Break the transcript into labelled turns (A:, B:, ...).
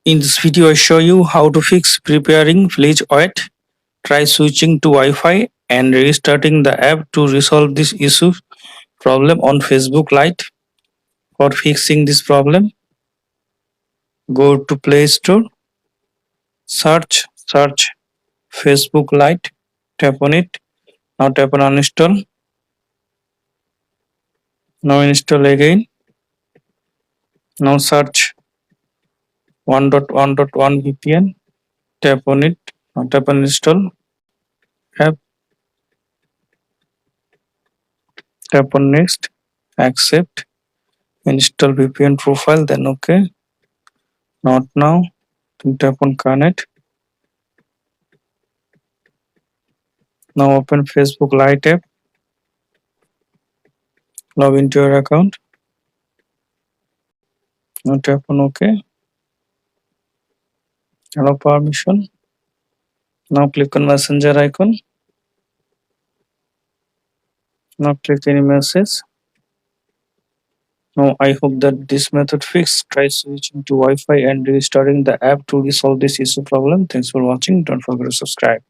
A: In this video, I show you how to fix preparing village wait. Try switching to Wi-Fi and restarting the app to resolve this issue problem on Facebook Lite. For fixing this problem, go to Play Store, search Facebook Lite, tap on it. Now tap on uninstall. Now install again. Now search 1.1.1 VPN. Tap on it. Now tap on install app. Tap on next. Accept. Install VPN profile. Then OK. Not now. Then tap on connect. Now open Facebook Lite app. Log into your account. Now tap on OK. Allow permission. Now click on messenger icon. Now click any message. Now I hope that this method fixed. Try switching to Wi-Fi and restarting the app to resolve this issue problem. Thanks for watching. Don't forget to subscribe.